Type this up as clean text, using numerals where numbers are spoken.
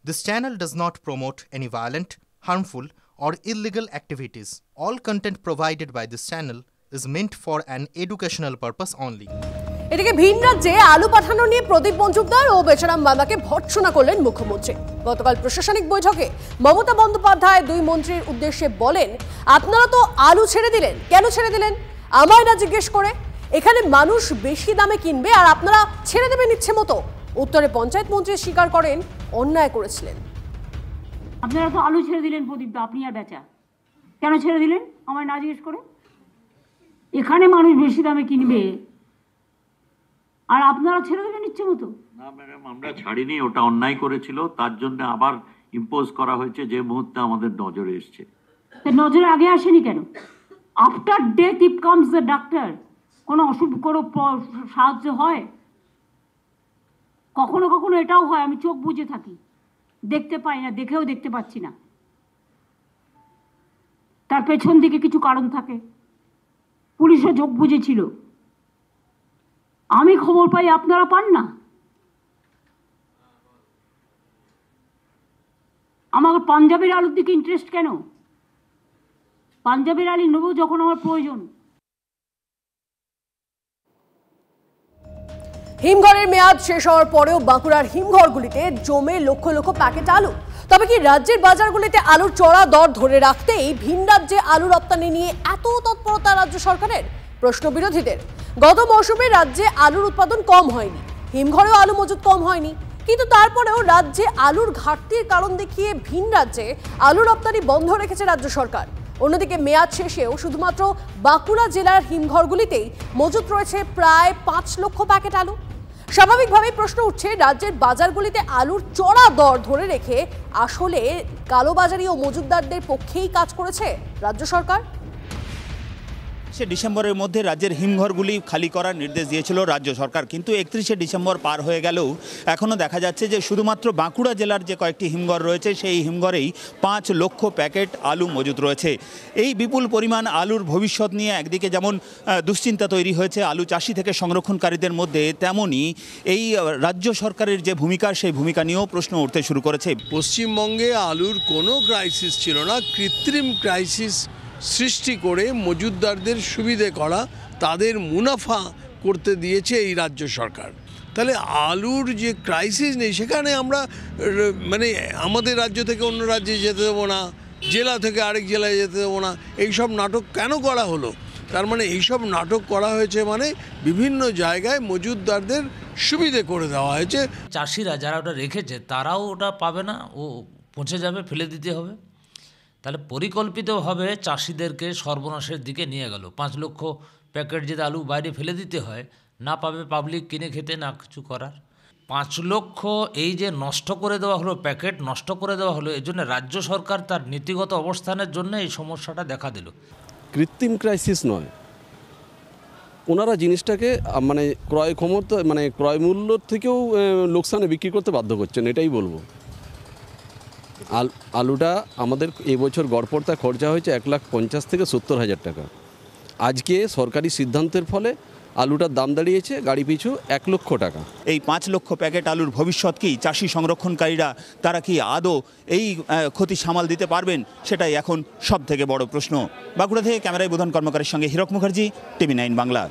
This channel does not promote any violent, harmful, or illegal activities. All content provided by this channel is meant for an educational purpose only. এদিকে ভিন রাজ্যে আলু পাঠানো নিয়ে প্রদীপ মজুমদার ও বেচারাম বাবাকে ভর্ৎসনা করলেন মুখ্যমন্ত্রী। গতকাল প্রশাসনিক বৈঠকে মমতা বন্দ্যোপাধ্যায় দুই মন্ত্রীর উদ্দেশ্যে বলেন, আপনারা তো আলু ছেড়ে দিলেন, কেন ছেড়ে দিলেন আমায় না জিজ্ঞেস করে? এখানে মানুষ বেশি দামে কিনবে আর আপনারা ছেড়ে দেবেন ইচ্ছে মতো। উত্তরে পঞ্চায়েত মন্ত্রী স্বীকার করেন অন্যায় করেছিলেন। আপনারা তো আলু ছেড়ে দিলেন প্রদীপ দা, আপনি আর বেচা কেন ছেড়ে দিলেন আমায় না জিজ্ঞেস করে? এখানে মানুষ বেশি দামে কিনবে আর আপনারা ছেড়ে দেবেন ইচ্ছে মতো। না ম্যাডাম, আমরা ছাড়িনি, ওটা অন্যায় করেছিল, তার জন্য আবার ইম্পোজ করা হয়েছে যে মুহূর্তে আমাদের নজরে এসছে। নজরে আগে আসেনি কেন? After death it comes the doctor. কোনো অসুখ কোনো সাহায্য হয়? কখনো কখনো এটাও হয় আমি চোখ বুজে থাকি, দেখতে পাই না, দেখেও দেখতে পাচ্ছি না, তার পেছন দিকে কিছু কারণ থাকে। পুলিশও চোখ বুঝেছিল, আমি খবর পাই, আপনারা পান না। আমার পাঞ্জাবের আলুর দিকে ইন্টারেস্ট কেন? পাঞ্জাবের আলু নেবো যখন আমার প্রয়োজন। হিমঘরের মেয়াদ শেষ হওয়ার পরেও বাঁকুড়ার হিমঘরগুলিতে জমে লক্ষ লক্ষ প্যাকেট আলু। তবে কি রাজ্যের বাজারগুলিতে আলুর চড়া দর ধরে রাখতেই ভিন রাজ্যে আলু রপ্তানি নিয়ে এত তৎপরতা রাজ্য সরকারের? প্রশ্ন বিরোধীদের। গত মৌসুমে রাজ্যে আলুর উৎপাদন কম হয়নি, হিমঘরেও আলু মজুত কম হয়নি, কিন্তু তারপরেও রাজ্যে আলুর ঘাটতির কারণ দেখিয়ে ভিন রাজ্যে আলু রপ্তানি বন্ধ রেখেছে রাজ্য সরকার। অন্যদিকে মেয়াদ শেষেও শুধুমাত্র বাঁকুড়া জেলার হিমঘরগুলিতেই মজুত রয়েছে প্রায় 5 লক্ষ প্যাকেট আলু। স্বাভাবিকভাবেই প্রশ্ন উঠছে, রাজ্যের বাজারগুলিতে আলুর চড়া দর ধরে রেখে আসলে কালোবাজারি ও মজুতদারদের পক্ষেই কাজ করেছে রাজ্য সরকার। ডিসেম্বরের মধ্যে রাজ্যের হিমঘরগুলি খালি করার নির্দেশ দিয়েছিল রাজ্য সরকার, কিন্তু 31শে ডিসেম্বর পার হয়ে গেলেও এখনও দেখা যাচ্ছে যে শুধুমাত্র বাঁকুড়া জেলার যে কয়েকটি হিমঘর রয়েছে সেই হিমঘরেই 5 লক্ষ প্যাকেট আলু মজুত রয়েছে। এই বিপুল পরিমাণ আলুর ভবিষ্যৎ নিয়ে একদিকে যেমন দুশ্চিন্তা তৈরি হয়েছে আলু চাষি থেকে সংরক্ষণকারীদের মধ্যে, তেমনই এই রাজ্য সরকারের যে ভূমিকা সেই ভূমিকা নিয়েও প্রশ্ন উঠতে শুরু করেছে। পশ্চিমবঙ্গে আলুর কোনো ক্রাইসিস ছিল না, কৃত্রিম ক্রাইসিস সৃষ্টি করে মজুতদারদের সুবিধে করা, তাদের মুনাফা করতে দিয়েছে এই রাজ্য সরকার। তাহলে আলুর যে ক্রাইসিস নেই সেখানে আমরা মানে আমাদের রাজ্য থেকে অন্য রাজ্যে যেতে দেবো না, জেলা থেকে আরেক জেলায় যেতে দেবো না, এইসব নাটক কেন করা হলো? তার মানে এইসব নাটক করা হয়েছে মানে বিভিন্ন জায়গায় মজুতদারদের সুবিধে করে দেওয়া হয়েছে। চাষিরা যারা ওটা রেখেছে তারাও ওটা পাবে না, ও পচে যাবে, ফেলে দিতে হবে। তাহলে পরিকল্পিতভাবে চাষিদেরকে সর্বনাশের দিকে নিয়ে গেল। 5 লক্ষ প্যাকেট যদি আলু বাইরে ফেলে দিতে হয়, না পাবে পাবলিক কিনে খেতে, না কিছু করার। 5 লক্ষ এই যে নষ্ট করে দেওয়া হলো, প্যাকেট নষ্ট করে দেওয়া হলো, এই জন্য রাজ্য সরকার তার নীতিগত অবস্থানের জন্য এই সমস্যাটা দেখা দিল। কৃত্রিম ক্রাইসিস নয়, ওনারা জিনিসটাকে মানে ক্রয় ক্ষমতা মানে ক্রয় মূল্য থেকেও লোকসানে বিক্রি করতে বাধ্য করছেন, এটাই বলবো। আলুটা আমাদের এবছর গড়পড়তা খরচা হয়েছে 1,50,000 থেকে 70,000 টাকা। আজকে সরকারি সিদ্ধান্তের ফলে আলুটার দাম দাঁড়িয়েছে গাড়ি পিছু 1 লক্ষ টাকা। এই 5 লক্ষ প্যাকেট আলুর ভবিষ্যৎ কি? চাষি সংরক্ষণকারীরা তারা কি আদৌ এই ক্ষতি সামাল দিতে পারবেন? সেটাই এখন সব থেকে বড় প্রশ্ন। বাঁকুড়া থেকে ক্যামেরায় বোধন কর্মকারের সঙ্গে হীরক মুখার্জি, TV9 বাংলা।